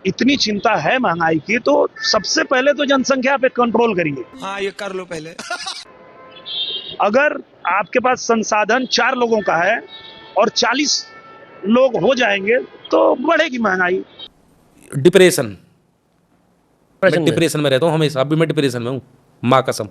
इतनी चिंता है महंगाई की तो सबसे पहले तो जनसंख्या पे कंट्रोल करिए। हाँ, ये कर लो पहले। अगर आपके पास संसाधन 4 लोगों का है और 40 लोग हो जाएंगे तो बढ़ेगी महंगाई। डिप्रेशन, मैं डिप्रेशन में रहता हूँ हमेशा, अभी मैं डिप्रेशन में हूँ, माँ कसम।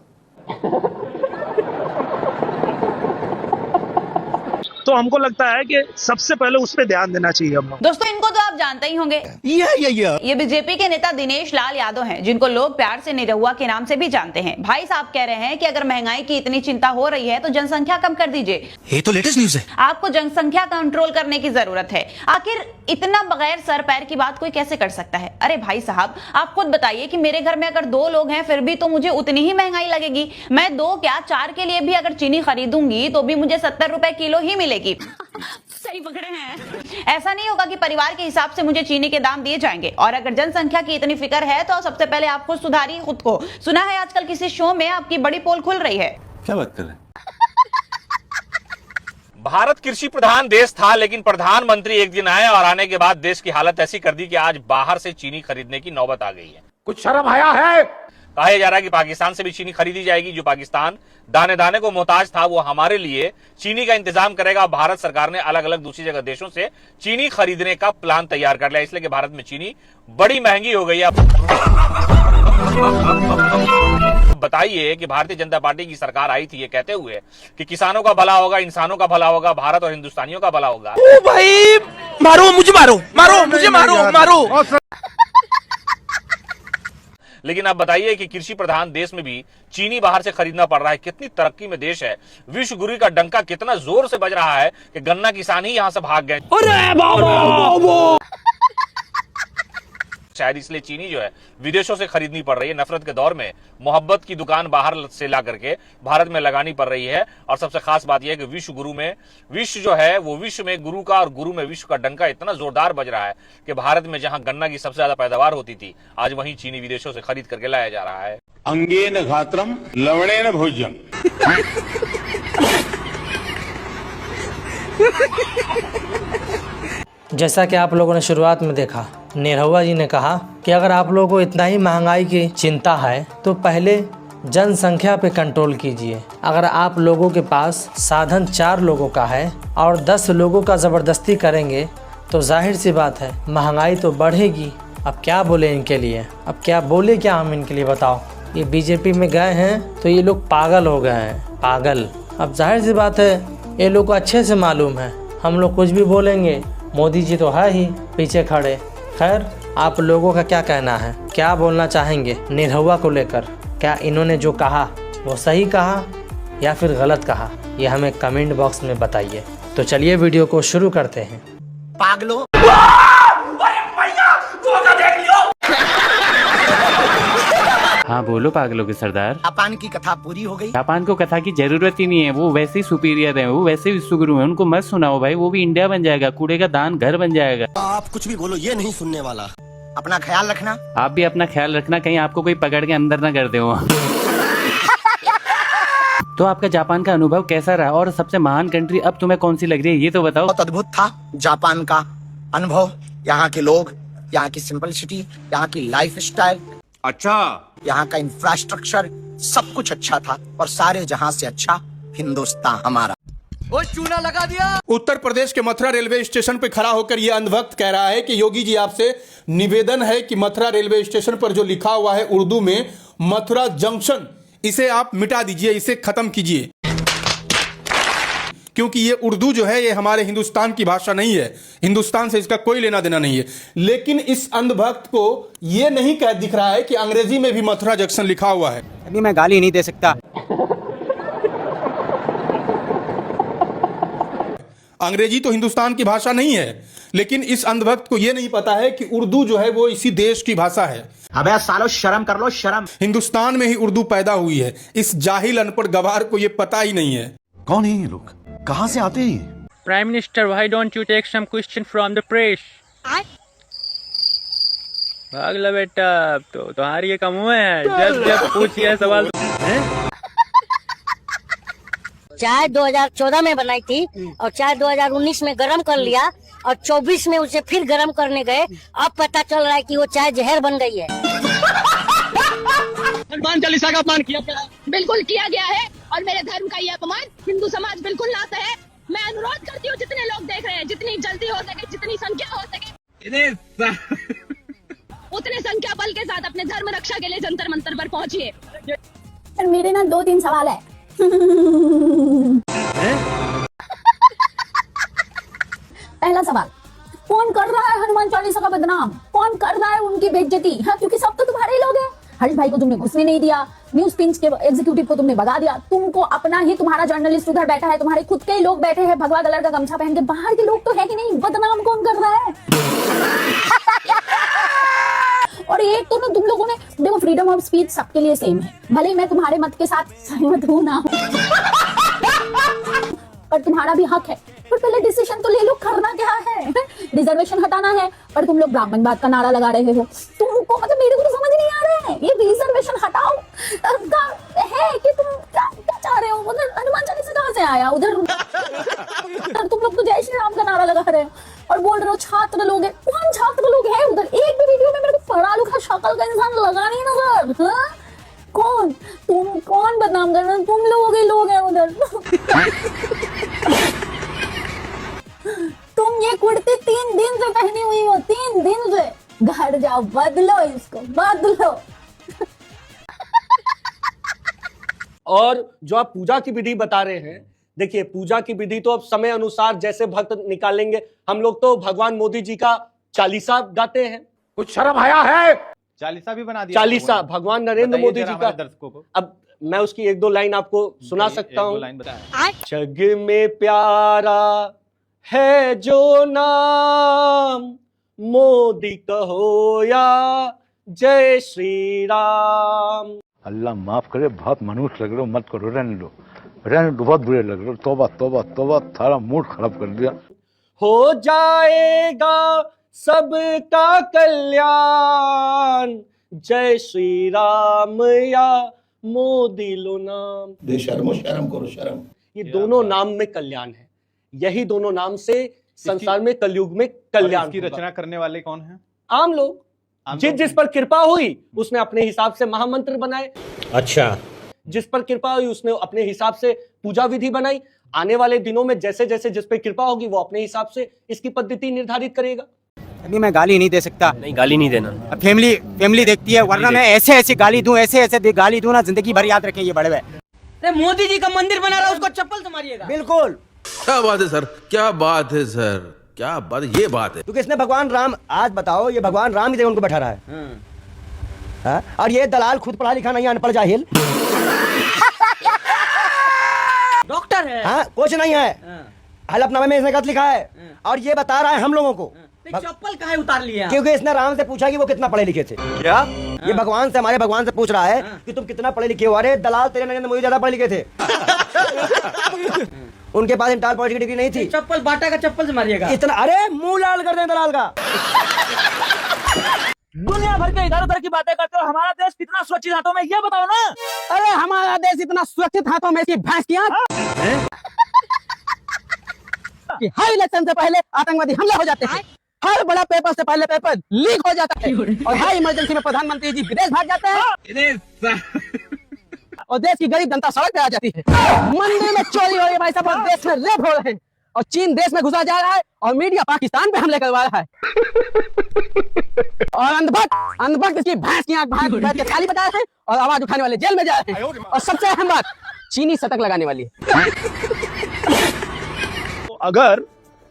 तो हमको लगता है कि सबसे पहले उस पर ध्यान देना चाहिए हम लोग। दोस्तों, इनको तो आप जानते ही होंगे, ये बीजेपी के नेता दिनेश लाल यादव हैं, जिनको लोग प्यार से निरहुआ के नाम से भी जानते हैं। भाई साहब कह रहे हैं कि अगर महंगाई की इतनी चिंता हो रही है तो जनसंख्या कम कर दीजिए। ये तो लेटेस्ट न्यूज़ है। आपको जनसंख्या कंट्रोल करने की जरूरत है। आखिर इतना बगैर सर पैर की बात कोई कैसे कर सकता है? अरे भाई साहब, आप खुद बताइए कि मेरे घर में अगर 2 लोग हैं फिर भी तो मुझे उतनी ही महंगाई लगेगी। मैं 2 क्या 4 के लिए भी अगर चीनी खरीदूंगी तो भी मुझे 70 रुपए किलो ही मिलेगी। सही पकड़े हैं। ऐसा नहीं होगा कि परिवार के हिसाब से मुझे चीनी के दाम दिए जाएंगे। और अगर जनसंख्या की इतनी फिक्र है तो सबसे पहले आप खुद सुधारिए खुद को। सुना है आजकल किसी शो में आपकी बड़ी पोल खुल रही है। क्या बात कर रहे हैं? भारत कृषि प्रधान देश था, लेकिन प्रधानमंत्री एक दिन आए और आने के बाद देश की हालत ऐसी कर दी कि आज बाहर से चीनी खरीदने की नौबत आ गई है। कुछ शर्म आया है? कहा जा रहा है कि पाकिस्तान से भी चीनी खरीदी जाएगी। जो पाकिस्तान दाने दाने को मोहताज था वो हमारे लिए चीनी का इंतजाम करेगा। भारत सरकार ने अलग अलग दूसरी जगह देशों से चीनी खरीदने का प्लान तैयार कर लिया, इसलिए कि भारत में चीनी बड़ी महंगी हो गई है। बताइए कि भारतीय जनता पार्टी की सरकार आई थी ये कहते हुए कि किसानों का भला होगा, इंसानों का भला होगा, भारत और हिंदुस्तानियों का भला होगा। ओ भाई, मारो मुझे, मारो मुझे, मारो। लेकिन आप बताइए कि कृषि प्रधान देश में भी चीनी बाहर से खरीदना पड़ रहा है। कितनी तरक्की में देश है। विश्व गुरु का डंका कितना जोर से बज रहा है कि गन्ना किसान ही यहां से भाग गए। शायद इसलिए चीनी जो है विदेशों से खरीदनी पड़ रही है। नफरत के दौर में मोहब्बत की दुकान बाहर से ला करके भारत में लगानी पड़ रही है। और सबसे खास बात यह है कि विश्व जो है वो विश्व में गुरु का और गुरु में विश्व का डंका इतना जोरदार बज रहा है कि भारत में जहां गन्ना की सबसे ज्यादा पैदावार होती थी, आज वहीं चीनी विदेशों से खरीद करके लाया जा रहा है। अंगेन घात्रम लवणेन भोज्यम। जैसा कि आप लोगों ने शुरुआत में देखा, निरहुआ जी ने कहा कि अगर आप लोगों को इतना ही महंगाई की चिंता है तो पहले जनसंख्या पे कंट्रोल कीजिए। अगर आप लोगों के पास साधन 4 लोगों का है और 10 लोगों का ज़बरदस्ती करेंगे तो जाहिर सी बात है महंगाई तो बढ़ेगी। अब क्या बोले इनके लिए, अब क्या बोले क्या हम इनके लिए, बताओ। ये बीजेपी में गए हैं तो ये लोग पागल हो गए हैं, पागल। अब जाहिर सी बात है ये लोग को अच्छे से मालूम है हम लोग कुछ भी बोलेंगे, मोदी जी तो है ही पीछे खड़े। खैर, आप लोगों का क्या कहना है, क्या बोलना चाहेंगे निरहुआ को लेकर? क्या इन्होंने जो कहा वो सही कहा या फिर गलत कहा, ये हमें कमेंट बॉक्स में बताइए। तो चलिए वीडियो को शुरू करते हैं। पागलो, हाँ बोलो पागलों के सरदार। जापान की कथा पूरी हो गई। जापान को कथा की जरूरत ही नहीं है, वो वैसे ही सुपीरियर है, वो वैसे ही विश्वगुरु है, उनको मत सुनाओ भाई। वो भी इंडिया बन जाएगा, कूड़े का दान घर बन जाएगा। आप कुछ भी बोलो, ये नहीं सुनने वाला। अपना ख्याल रखना। आप भी अपना ख्याल रखना, कहीं आपको कोई पकड़ के अंदर ना कर दे वो। तो आपका जापान का अनुभव कैसा रहा और सबसे महान कंट्री अब तुम्हें कौन सी लग रही है ये तो बताओ। बहुत अद्भुत था जापान का अनुभव। यहाँ के लोग, यहाँ की सिंपलिसिटी, यहाँ की लाइफ स्टाइल, अच्छा, यहाँ का इंफ्रास्ट्रक्चर, सब कुछ अच्छा था। और सारे जहाँ से अच्छा हिंदुस्तान हमारा। वो चूना लगा दिया। उत्तर प्रदेश के मथुरा रेलवे स्टेशन पर खड़ा होकर यह अंधभक्त कह रहा है कि योगी जी आपसे निवेदन है कि मथुरा रेलवे स्टेशन पर जो लिखा हुआ है उर्दू में मथुरा जंक्शन, इसे आप मिटा दीजिए, इसे खत्म कीजिए, क्योंकि ये उर्दू जो है ये हमारे हिंदुस्तान की भाषा नहीं है, हिंदुस्तान से इसका कोई लेना देना नहीं है। लेकिन इस अंधभक्त को ये नहीं कह दिख रहा है कि अंग्रेजी में भी मथुरा जंक्शन लिखा हुआ है। अभी मैं गाली नहीं दे सकता। अंग्रेजी तो हिंदुस्तान की भाषा नहीं है, लेकिन इस अंधभक्त को यह नहीं पता है कि उर्दू जो है वो इसी देश की भाषा है। अबे सालो शर्म कर लो, शर्म। हिंदुस्तान में ही उर्दू पैदा हुई है। इस जाहिल अनपढ़ गवार को यह पता ही नहीं है। कौन है ये लोग? कहाँ से आते हैं? Prime minister, why don't you take some question from the press? भाग लो बेटा, तो तुम्हारी ये का मुंह है, जब पूछिए सवाल। चाय 2014 में बनाई थी और चाय 2019 में गरम कर लिया और 24 में उसे फिर गर्म करने गए, अब पता चल रहा है कि वो चाय जहर बन गई है। हनुमान चालीसा का अपमान किया गया। बिल्कुल किया गया है और मेरे धर्म का ये अपमान हिंदू समाज बिल्कुल ना सहे। मैं अनुरोध करती हूँ जितने लोग देख रहे हैं, जितनी जल्दी हो सके, जितनी संख्या हो सके, उतने संख्या बल के साथ अपने धर्म रक्षा के लिए जंतर मंतर पर पहुंचिए। सर मेरे ना 2-3 सवाल है। पहला सवाल, कौन कर रहा है हनुमान चालीसा का बदनाम? कौन कर रहा है उनकी बेइज्जती? हाँ, क्योंकि सब तो तुम्हारे ही लोग हैं। हर्ष भाई को तुमने घुसने नहीं दिया, न्यूज पिंच के एग्जीक्यूटिव को तुमने भगा दिया, तुमको अपना ही तुम्हारा जर्नलिस्ट उधर बैठा है, तुम्हारे खुद के ही लोग बैठे हैं भगवा कलर का गमछा पहन के, बाहर के लोग तो है ही नहीं। बदनाम कौन कर रहा है? और एक तो ना तुम लोगों ने देखो, फ्रीडम ऑफ स्पीच सबके लिए सेम है, भले मैं तुम्हारे मत के साथ सहमत हूं ना हूं, पर तुम्हारा भी हक है। पर पहले डिसीजन तो ले लो, करना क्या है? रिजर्वेशन हटाना है, पर तुम लोग ब्राह्मणवाद का नारा लगा रहे हो। तुमको मतलब मेरे को तो समझ नहीं आ रहा है, ये रिजर्वेशन हटाओ का है कि तुम क्या चाह रहे हो? उधर हनुमान चालीसा कहाँ से आया? उधर तुम लोग तो जय श्री राम का नारा लगा रहे हो और बोल रहे हो छात्र लोग है। कौन छात्र लोग है उधर? एक भी वीडियो में मेरे को पढ़ा लिखा शक्ल का इंसान लगा नहीं नजर। हाँ? कौन तुम? कौन बदनाम कर रहे हो? तुम लोगों के लोग हैं उधर। तुम ये कुर्ती 3 दिन से पहनी हुई हो, 3 दिन से। घर जाओ, बदलो इसको, बदलो। और जो आप पूजा की विधि बता रहे हैं, देखिए पूजा की विधि तो अब समय अनुसार जैसे भक्त निकालेंगे। हम लोग तो भगवान मोदी जी का चालीसा गाते हैं। कुछ शर्म आया है? चालीसा भी बना दिया। चालीसा भगवान नरेंद्र मोदी जी का। दर्शकों को अब मैं उसकी 1-2 लाइन आपको सुना सकता हूँ। लाइन बताएं। जग में प्यारा है जो नाम, मोदी कहो या जय श्री राम। अल्लाह माफ करे, बहुत मनुष्य लग रहे हो, मत करो, रहने दो, बहुत बुरे लग रहे हो। तौबा तौबा तौबा, थारा मूड खराब कर दिया। हो जाएगा सबका कल्याण, जय श्री राम या मोदी लो नाम। शर्म करो, शर्म। ये दोनों नाम में कल्याण है, यही दोनों नाम से संसार में कलयुग में कल्याण की रचना करने वाले कौन है? आम लोग। जिस पर कृपा हुई उसने अपने हिसाब से महामंत्र बनाए। अच्छा, जिस पर कृपा हुई उसने अपने हिसाब से पूजा विधि बनाई। आने वाले दिनों में जैसे जैसे जिस पर कृपा होगी वो अपने हिसाब से इसकी पद्धति निर्धारित करेगा। अभी मैं गाली नहीं दे सकता। नहीं, गाली नहीं देना। फैमिली देखती है, वरना मैं ऐसे गाली दूं, ऐसे गाली दूं ना, जिंदगी भर याद रखें ये बड़े भाई। अरे मोदी जी का मंदिर बना रहा है, उसको चप्पल से मारिएगा। बिल्कुल। क्या बात है सर, क्या बात है सर, क्या बात, ये बात है। क्योंकि इसने भगवान राम, आज बताओ, ये भगवान राम की जगह उनको बैठा रहा है। हाँ? और ये दलाल खुद पढ़ा लिखा नहीं, अनपढ़ जाहिल डॉक्टर है। हाँ, कुछ नहीं है। हलफनामे में इसने गलत लिखा है और ये बता रहा है हम लोगों को। चप्पल काहे उतार लिया? क्योंकि इसने राम से पूछा कि वो कितना पढ़े लिखे थे। क्या? ये भगवान से, हमारे भगवान से पूछ रहा है कि तुम कितना पढ़े लिखे हो। अरे दलाल, तेरे नरेंद्र मोदी ज्यादा पढ़े लिखे थे। उनके पास इंटर पॉलिटिक्स की डिग्री नहीं थी। चप्पल बाटा का चप्पल से मारिएगा इतना। अरे मुंह लाल कर दें दलाल का। दुनिया भर के इधर उधर की बातें करते हो, हमारा देश कितना सुरक्षित हाथों में, ये बताओ ना। अरे हमारा देश इतना सुरक्षित हाथों में, इसकी भैंस की आंख। हाई इलेक्शन से पहले आतंकवादी हमला हो जाते हैं, हर बड़ा पेपर से पहले पेपर लीक हो जाता है, और हाई इमरजेंसी में प्रधानमंत्री जी विदेश भाग जाते हैं और देश की गरीब जनता सड़क पे आ जाती है। मंदिर में चोरी हो रही है भाई साहब, और देश में रेप हो रहे हैं, और चीन देश में घुसा जा रहा है, और मीडिया पाकिस्तान पे हमले करवा रहा है। और अंधभक्त इसकी भैंस की आंख बाहर बैठ के थाली बजा रहे हैं, और आवाज उठाने वाले जेल में जा रहे हैं। और सबसे अहम बात, चीनी शतक लगाने वाली है। अगर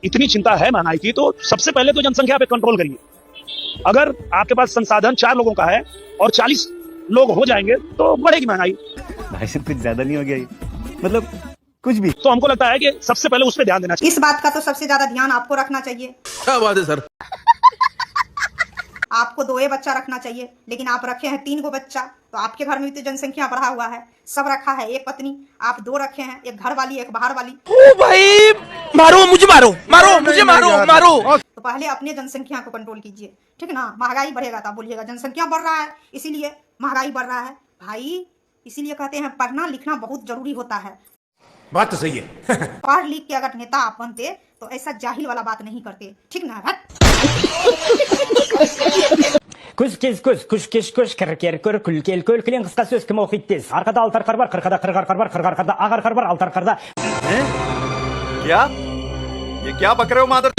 इतनी चिंता है महंगाई की, तो सबसे पहले तो जनसंख्या पे कंट्रोल करिए। अगर आपके पास संसाधन 4 लोगों का है और 40 लोग हो जाएंगे तो बढ़ेगी महंगाई। भाई साहब कुछ ज्यादा नहीं हो गया ये? मतलब कुछ भी। तो हमको लगता है कि सबसे पहले उस पर ध्यान देना चाहिए। इस बात का तो सबसे ज्यादा ध्यान आपको रखना चाहिए। क्या बात है सर। आपको 2 बच्चा रखना चाहिए, लेकिन आप रखे हैं 3 बच्चा। तो आपके घर में भी तो जनसंख्या बढ़ा हुआ है, सब रखा है 1 पत्नी, आप 2 रखे हैं, 1 घर वाली 1 बाहर वाली। ओ भाई, मारो मुझे, मारो। तो पहले अपने जनसंख्या को कंट्रोल कीजिए, ठीक है ना। महंगाई बढ़ेगा तो बोलिएगा जनसंख्या बढ़ रहा है इसीलिए महंगाई बढ़ रहा है। भाई इसीलिए कहते हैं पढ़ना लिखना बहुत जरूरी होता है। बात तो सही है। पढ़ लिख के अगर नेता आप बनते तो ऐसा जाहिल वाला बात नहीं करते, ठीक ना? हट। Күз кез күз, күш кеш күш, кір күл кел күл, кілең қысқа сөз кім оқиды тез. Арқада алты арқар бар, қырқада қырық арқар бар, қырық арқарда ақ арқар бар, алты арқарда. क्या? ये क्या बक रहे हो मादर?